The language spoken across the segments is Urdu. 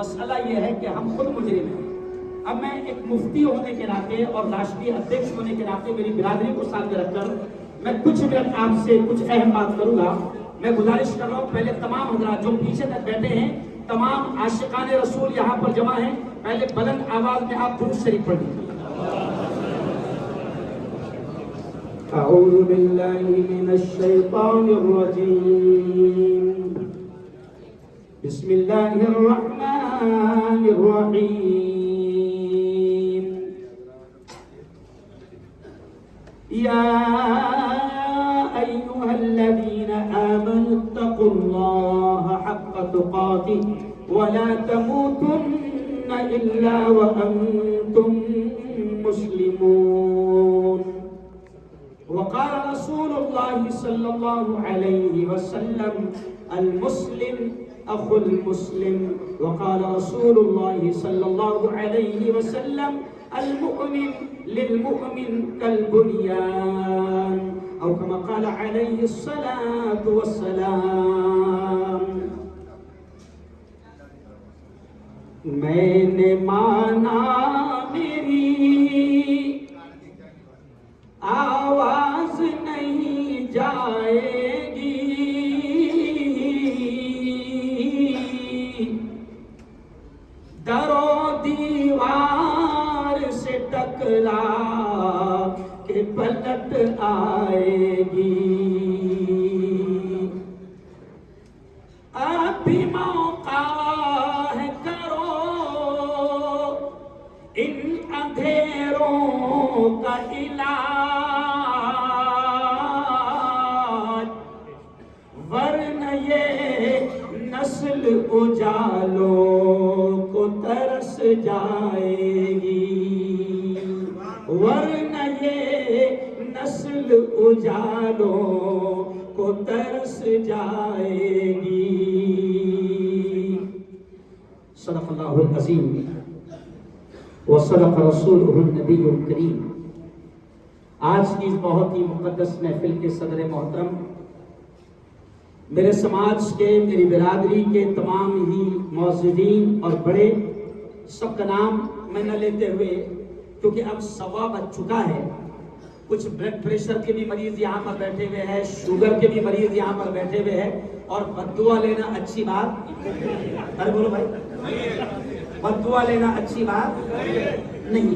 مسئلہ یہ ہے کہ ہم خود مجرم ہیں۔ اب میں ایک مفتی ہونے کے ناطے اور راشٹری ادھیکش ہونے کے ناطے میری برادری کو سامنے رکھ کر میں کچھ منٹ آپ سے کچھ اہم بات کروں گا۔ میں گزارش کر رہا ہوں پہلے تمام حضرات جو پیچھے تک بیٹھے ہیں، تمام عاشقان رسول یہاں پر جمع ہیں، پہلے بلند آواز میں آپ درود شریف پڑھ لیجیے۔ اعوذ باللہ من الشیطان الرجیم، بسم اللہ الرحمن الرحیم، یا ایہا الذین آمنوا اتقوا اللہ حق تقاتہ ولا تموتن الا وانتم مسلمون۔ وقال رسول اللہ صلی اللہ علیہ وسلم المسلم اخو المسلم، وقال رسول اللہ صلی اللہ علیہ وسلم المؤمن للمؤمن كالبنيان، او كما قال علیہ الصلاة والسلام۔ میں نے مانا میری آواز نہیں جائے گی، در و دیوار سے ٹکرا کے پلٹ آئے گی، اب بھی موقع ہے کرو ان اندھیروں کا علاج، ورنہ یہ نسل اجالوں کو ترس جائے گی، ورنہ یہ نسل اجالوں کو ترس جائے گی۔ صدق اللہ العظیم وصدق رسولہ النبی الکریم۔ آج کی اس بہت ہی مقدس محفل کے صدر محترم، میرے سماج کے، میری برادری کے تمام ہی معززین اور بڑے، سب کا نام میں نہ لیتے ہوئے، کیونکہ اب سوا بج چکا ہے، کچھ بلڈ پریشر کے بھی مریض یہاں پر بیٹھے ہوئے ہیں، شوگر کے بھی مریض یہاں پر بیٹھے ہوئے ہیں، اور بددعا لینا اچھی بات، ارے بولو بھائی، بددعا لینا اچھی بات نہیں۔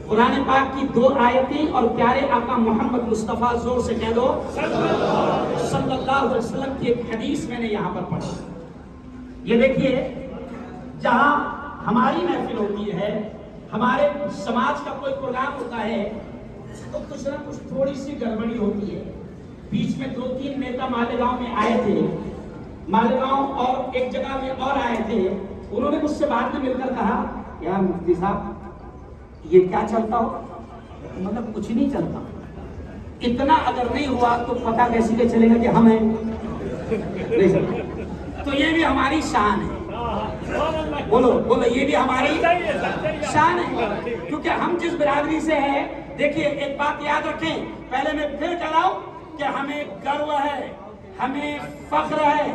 قرآن پاک کی 2 آیتیں اور پیارے آقا محمد مصطفیٰ، زور سے کہہ دو صلی اللہ علیہ وسلم کی ایک حدیث میں نے یہاں پر پڑھی۔ یہ دیکھیے، جہاں ہماری محفل ہوتی ہے، ہمارے سماج کا کوئی پروگرام ہوتا ہے، تو کچھ نہ کچھ تھوڑی سی گڑبڑی ہوتی ہے۔ بیچ میں 2-3 نیتا مالیگاؤں میں آئے تھے، مالیگاؤں اور ایک جگہ میں اور آئے تھے، انہوں نے مجھ سے بعد میں مل کر کہا، یار مفتی صاحب یہ کیا چلتا ہو؟ مطلب کچھ نہیں چلتا، اتنا اگر نہیں ہوا تو پتہ کیسے کہ چلے گا کہ ہم ہیں نہیں چلتا۔ تو یہ بھی ہماری شان ہے، بولو بولو، یہ بھی ہماری شان ہے، کیونکہ ہم جس برادری سے ہیں۔ دیکھیے ایک بات یاد رکھیں، پہلے میں پھر کہہ رہا ہوں کہ ہمیں گرو ہے، ہمیں فخر ہے،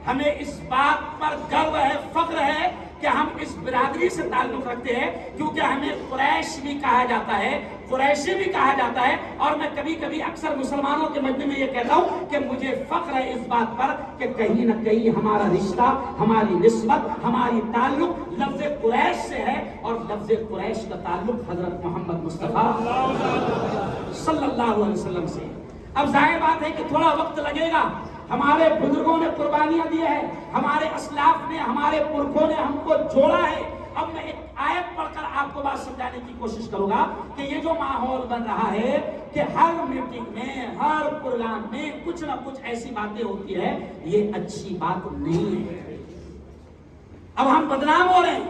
ہمیں اس بات پر گرو ہے، فخر ہے کہ ہم اس برادری سے تعلق رکھتے ہیں، کیونکہ ہمیں قریش بھی کہا جاتا ہے، قریشی بھی کہا جاتا ہے۔ اور میں کبھی کبھی اکثر مسلمانوں کے مجمع میں یہ کہتا ہوں کہ مجھے فخر ہے اس بات پر کہ کہیں نہ کہیں ہمارا رشتہ، ہماری نسبت، ہماری تعلق لفظ قریش سے ہے، اور لفظ قریش کا تعلق حضرت محمد مصطفیٰ صلی اللہ علیہ وسلم سے۔ اب ظاہر بات ہے کہ تھوڑا وقت لگے گا، ہمارے بزرگوں نے قربانیاں دی ہے، ہمارے اسلاف نے، ہمارے پرکھوں نے ہم کو جوڑا ہے۔ اب میں ایک آیت پڑھ کر آپ کو بات سمجھانے کی کوشش کروں گا کہ یہ جو ماحول بن رہا ہے کہ ہر میٹنگ میں، ہر پروگرام میں کچھ نہ کچھ ایسی باتیں ہوتی ہے، یہ اچھی بات نہیں ہے۔ اب ہم بدنام ہو رہے ہیں۔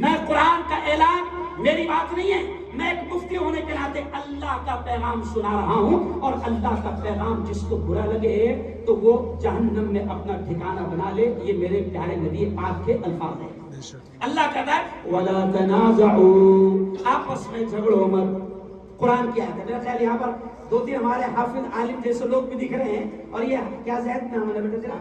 میں قرآن کا اعلان، میری بات نہیں ہے، میں ایک مفتی ہونے کے ناطے اللہ کا پیغام سنا رہا ہوں، اور اللہ کا پیغام جس کو برا لگے تو وہ جہنم میں اپنا ٹھکانہ بنا لے۔ یہ میرے پیارے نبی پاک کے الفاظ ہیں۔ اللہ کہتا ہے وَلَا تَنَازَعُوا، آپس میں جھگڑو مت۔ قرآن کی آیت ہے، میرا خیال یہاں پر 2-3 ہمارے حافظ عالم جیسے لوگ بھی دکھ رہے ہیں، اور یہ کیا زید نام ہے بیٹا تیرا؟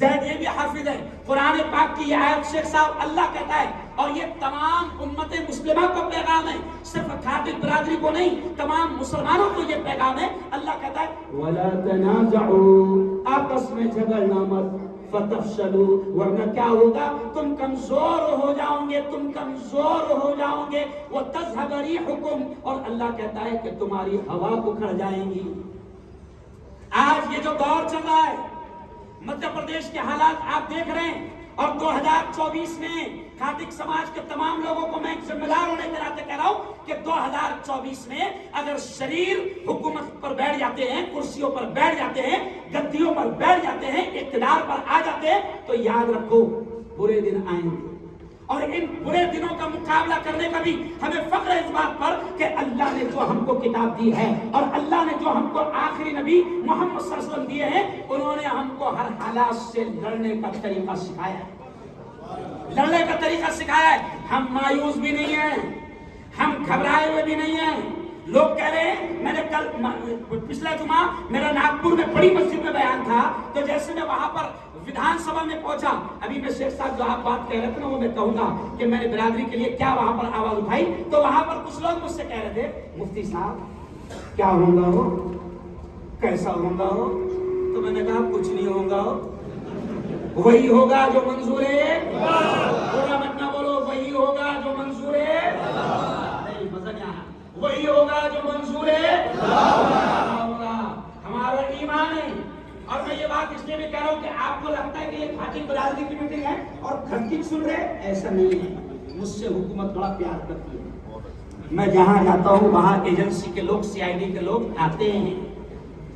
زید یہ بھی حافظ ہے. قرآن پاک کی یہ آیت شیخ صاحب اللہ کہتا ہے اور یہ تمام امت مسلمہ کو پیغام ہے, صرف خاطر برادری کو نہیں, تمام مسلمانوں کو یہ پیغام ہے. اللہ کہتا ہے وَلَا تَنَازَعُوا, آپس میں جھگڑنا مت, فَتَفْشَلُوا, ورنہ کیا ہوگا, تم کمزور ہو جاؤ گے, تم کمزور ہو جاؤ گے, وَتَذْهَبَ رِيحُكُمْ, اور اللہ کہتا ہے کہ تمہاری ہوا اکھڑ جائیں گی. آج یہ جو دور چل رہا ہے, مدھیہ پردیش کے حالات آپ دیکھ رہے ہیں, اور 2024 میں خاطک سماج کے تمام لوگوں کو میں ذمہ دار ہونے کے ناطے کہہ رہا ہوں کہ 2024 میں اگر شریر حکومت پر بیٹھ جاتے ہیں, کرسیوں پر بیٹھ جاتے ہیں, گدیوں پر بیٹھ جاتے ہیں, اقتدار پر آ جاتے ہیں, تو یاد رکھو برے دن آئیں گے. اور ان برے دنوں کا مقابلہ کرنے کا بھی ہمیں فخر ہے اس بات پر کہ اللہ نے جو ہم کو کتاب دی ہے اور اللہ نے جو ہم کو آخری نبی محمد صلی اللہ علیہ وسلم دیے ہیں, انہوں نے ہم کو ہر حالات سے لڑنے کا طریقہ سکھایا ہے, لڑنے کا طریقہ سکھایا ہے. ہم مایوس بھی نہیں ہیں, ہم گھبرائے ہوئے بھی نہیں ہیں. لوگ کہہ رہے ہیں, میں نے کل پچھلا جمعہ میرا ناگپور میں بڑی مسجد میں بیان تھا, تو جیسے میں وہاں پر ودھان سبھا میں پہنچا, ابھی میں شیخ صاحب جو آپ بات کہہ رہے تھے نا وہ میں کہوں گا کہ میں نے برادری کے لیے کیا وہاں پر آواز اٹھائی, تو وہاں پر کچھ لوگ مجھ سے کہہ رہے تھے مفتی صاحب کیا ہوگا ہو, کیسا ہوگا ہو, تو میں نے کہا کچھ نہیں ہوگا, وہی ہوگا جو منظور ہے, پورا مت نہ بولو, وہی ہوگا جو منظور ہے, مزہ نہیں آیا, وہی ہوگا جو منظور ہے, ہمارا ایمان ہے. اور میں یہ بات اس لیے بھی کہہ رہا ہوں کہ آپ کو لگتا ہے کہ یہ خاطر برادری کی میٹنگ ہے اور کھٹکی سن رہے, ایسا نہیں ہے. مجھ سے حکومت بڑا پیار کرتی ہے, میں جہاں جاتا ہوں وہاں ایجنسی کے لوگ, CID کے لوگ آتے ہیں,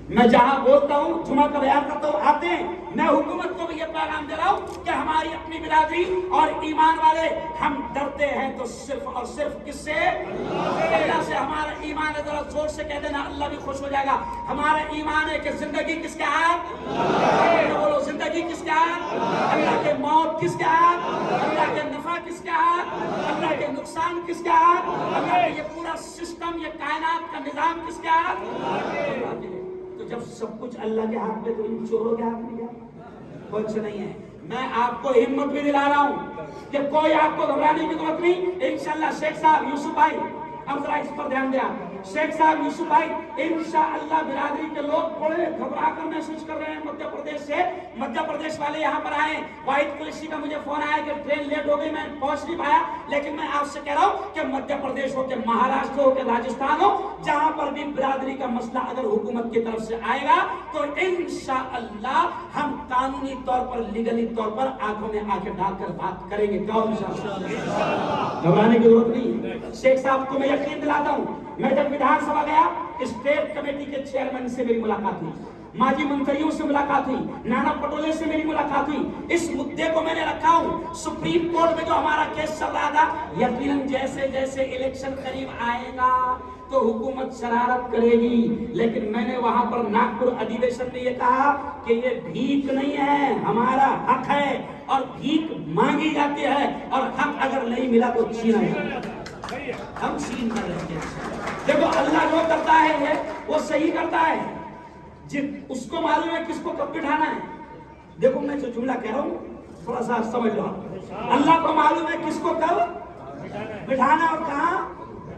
میں جہاں بولتا ہوں جمعہ کا بیان کرتا ہوں آتے ہیں. میں حکومت کو بھی یہ پیغام دے رہا ہوں کہ ہماری اپنی برادری اور ایمان والے, ہم ڈرتے ہیں تو صرف اور صرف کس سے, اللہ سے. ہمارا ایمان ہے, ذرا زور سے کہہ دینا, اللہ بھی خوش ہو جائے گا. ہمارا ایمان ہے کہ زندگی کس کے ہاتھ, بولو زندگی کس کے ہاتھ, اللہ کے موت کس کے ہاتھ, اللہ کے نفع کس کے ہاتھ, اللہ کے نقصان کس کے ہاتھ, اللہ کے یہ پورا سسٹم, یہ کائنات کا نظام کس کے ہاتھ. تو جب سب کچھ اللہ کے ہاتھ میں, تو ان چوروں کے ہاتھ میں کیا کچھ نہیں ہے. میں آپ کو ہمت بھی دلا رہا ہوں کہ کوئی آپ کو گھبرانے کی ضرورت نہیں. انشاءاللہ شیخ صاحب یوسف بھائی, اب ذرا اس پر دھیان دیا, شیخ صاحب یوسف بھائی, انشاءاللہ برادری کے لوگ بڑے گھبرا کر محسوس کر رہے ہیں مدھیہ پردیش سے. مدھیہ پردیش والے یہاں پر آئے, واحد قریشی کا مجھے فون آیا کہ ٹرین لیٹ ہو گئی, میں پہنچ نہیں پایا. لیکن میں آپ سے کہہ رہا ہوں کہ مدھیہ پردیش ہو, کہ مہاراشٹر ہو, کہ راجستھان ہو, جہاں پر بھی برادری کا مسئلہ اگر حکومت کی طرف سے آئے گا تو انشاءاللہ ہم قانونی طور پر, لیگلی طور پر آنکھوں میں آنکھیں ڈال کر بات کریں گے. گھبرانے کی ضرورت نہیں. شیخ صاحب کو میں یقین دلاتا ہوں, میں جب ودھان سبھا گیا, اسٹیٹ کمیٹی کے چیئرمین سے میری ملاقات ہوئی, ماجی منتریوں سے ملاقات ہوئی, نانا پٹولے سے میری ملاقات ہوئی. اس مدعے کو میں نے رکھا ہوں. سپریم کورٹ میں جو ہمارا کیس چل رہا تھا, یقیناً جیسے جیسے الیکشن قریب آئے گا تو حکومت شرارت کرے گی, لیکن میں نے وہاں پر ناگپور ادھیویشن میں یہ کہا کہ یہ بھیک نہیں ہے, ہمارا حق ہے, اور بھیک مانگی جاتی ہے, اور حق اگر نہیں ملا تو چھینا جاتا ہے. ہم چھین کر رہے ہیں. دیکھو اللہ جو کرتا ہے وہ صحیح کرتا ہے, اس کو معلوم ہے کس کو کب بٹھانا ہے. دیکھو میں جو جملہ کہہ رہا ہوں تھوڑا سا سمجھ لو, اللہ کو معلوم ہے کس کو کب بٹھانا اور کہاں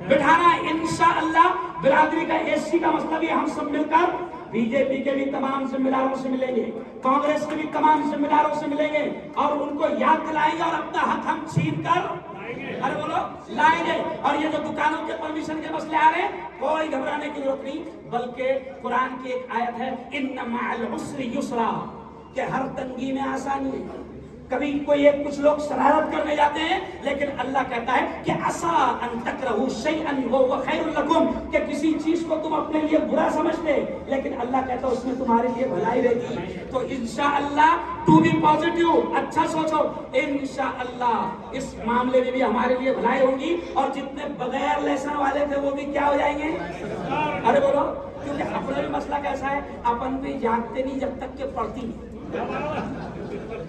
بٹھانا ہے. انشاءاللہ برادری کا AC کا مسئلہ بھی ہم سب مل کر BJP کے بھی تمام ذمہ داروں سے ملیں گے, کانگریس کے بھی تمام ذمہ داروں سے ملیں گے, اور ان کو یاد دلائیں گے, اور اپنا حق ہم چھین کر ارے بولو لائیں گے. اور یہ جو دکانوں کے پرمیشن کے مسئلے آ رہے ہیں, کوئی گھبرانے کی ضرورت نہیں, بلکہ قرآن کی ایک آیت ہے, ان مع العسر یسرا, کہ ہر تنگی میں آسانی ہے. کبھی کوئی ایک کچھ لوگ شرارت کرنے جاتے ہیں, لیکن اللہ کہتا ہے کہ عسیٰ ان تکرہوا شیئا وہو خیر لکم, کہ کسی چیز کو تم اپنے لیے برا سمجھتے لیکن اللہ کہتا ہے اس میں تمہارے لیے بھلائی رہتی. تو انشاءاللہ ٹو بی پازیٹیو, اچھا سوچو, انشاءاللہ اس معاملے میں بھی ہمارے لیے بھلائی ہوگی, اور جتنے بغیر لیسن والے تھے وہ بھی کیا ہو جائیں گے. ارے بولو, کیونکہ اپنا بھی مسئلہ کیسا ہے, اپن بھی جاگتے نہیں جب تک کہ پڑھتی نہیں.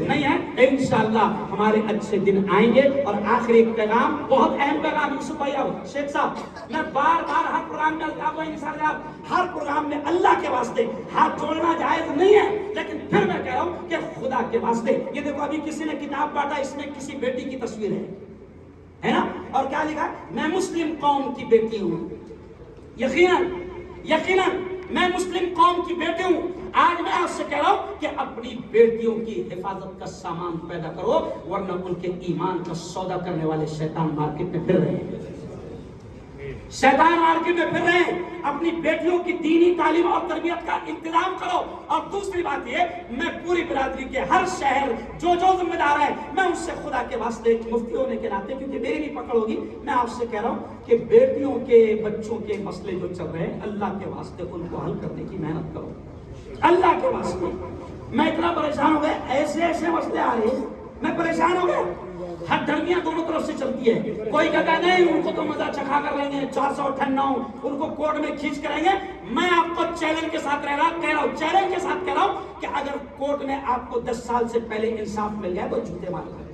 نہیں ہے، انشاءاللہ ہمارے اچھے دن آئیں گے۔ اور آخر ایک پیغام، بہت اہم پیغام یوسف بھائی اور شیخ صاحب، میں بار بار ہر پروگرام میں الطاف ہر پروگرام میں اللہ کے واسطے ہاتھ جوڑنا جائز نہیں ہے، لیکن پھر میں کہہ رہا ہوں کہ خدا کے واسطے، یہ دیکھو ابھی کسی نے کتاب بانٹا، اس میں کسی بیٹی کی تصویر ہے نا، اور کیا لکھا ہے؟ میں مسلم قوم کی بیٹی ہوں۔ یقیناً میں مسلم قوم کی بیٹی ہوں۔ آج میں آپ سے کہہ رہا ہوں کہ اپنی بیٹیوں کی حفاظت کا سامان پیدا کرو، ورنہ ان کے ایمان کا سودا کرنے والے شیطان مارکیٹ میں پھر رہے ہیں، شیطان مارکیٹ میں پھر رہے ہیں۔ اپنی بیٹیوں کی دینی تعلیم اور تربیت کا انتظام کرو۔ اور دوسری بات یہ، میں پوری برادری کے ہر شہر جو ذمہ دار ہے، میں اس سے خدا کے واسطے مفتی ہونے کے ناطے، کیونکہ میری بھی پکڑ ہوگی، میں آپ سے کہہ رہا ہوں کہ بیٹیوں کے بچوں کے مسئلے جو چل رہے ہیں، اللہ کے واسطے ان کو حل کرنے کی محنت کرو، اللہ کے واسطے۔ میں اتنا پریشان ہو گیا، ایسے مسئلے آ رہے ہیں، میں پریشان ہو گیا۔ ہر دھرمیاں دونوں طرف سے چلتی ہے، کوئی کہتا ہے نہیں ان کو تو مزہ چکھا کر لیں گے، 498 ان کو کورٹ میں کھینچ کریں گے۔ میں آپ کو چیلنج کے ساتھ کہہ رہا ہوں کہ اگر کورٹ میں آپ کو 10 سال سے پہلے انصاف مل جائے تو جوتے مار لیں۔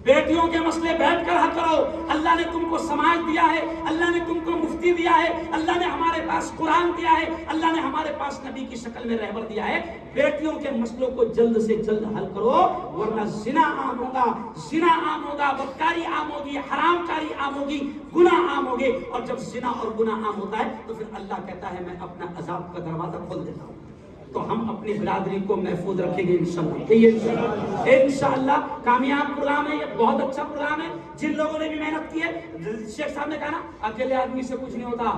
بیٹیوں کے مسئلے بیٹھ کر حل کرو۔ اللہ نے تم کو سماج دیا ہے، اللہ نے تم کو مفتی دیا ہے، اللہ نے ہمارے پاس قرآن دیا ہے، اللہ نے ہمارے پاس نبی کی شکل میں رہبر دیا ہے۔ بیٹیوں کے مسئلوں کو جلد سے جلد حل کرو، ورنہ زنا عام ہوگا، بدکاری عام ہوگی، حرام کاری عام ہوگی، گناہ عام ہوگے۔ اور جب زنا اور گناہ عام ہوتا ہے تو پھر اللہ کہتا ہے میں اپنا عذاب کا دروازہ کھول دیتا ہوں۔ تو ہم اپنی برادری کو محفوظ رکھیں گے انشاءاللہ۔ انشاءاللہ کامیاب پروگرام ہے، یہ بہت اچھا پروگرام ہے۔ جن لوگوں نے بھی محنت کی ہے، شیخ صاحب نے کہا نا اکیلے آدمی سے کچھ نہیں ہوتا،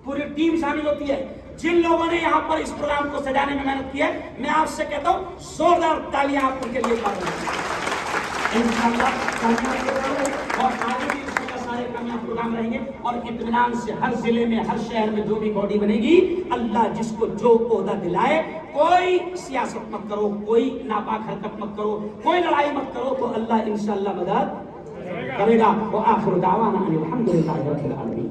پوری ٹیم شامل ہوتی ہے۔ جن لوگوں نے یہاں پر اس پروگرام کو سجانے میں محنت کی ہے، میں آپ سے کہتا ہوں زوردار تالیاں آپ ان کے لیے انشاءاللہ کامیاب پروگرام ہے، اور آگے بھی اس طرح سارے کامیاب پروگرام رہیں گے۔ اور اطمینان سے ہر ضلع میں، ہر شہر میں جو بھی باڈی بنے گی، اللہ جس کو جو عہدہ دلائے، کوئی سیاست مت کرو، کوئی ناپاک حرکت مت کرو، کوئی لڑائی مت کرو، تو اللہ انشاءاللہ مدد کرے گا۔ وآخر دعوانا ان الحمدللہ رب العالمین۔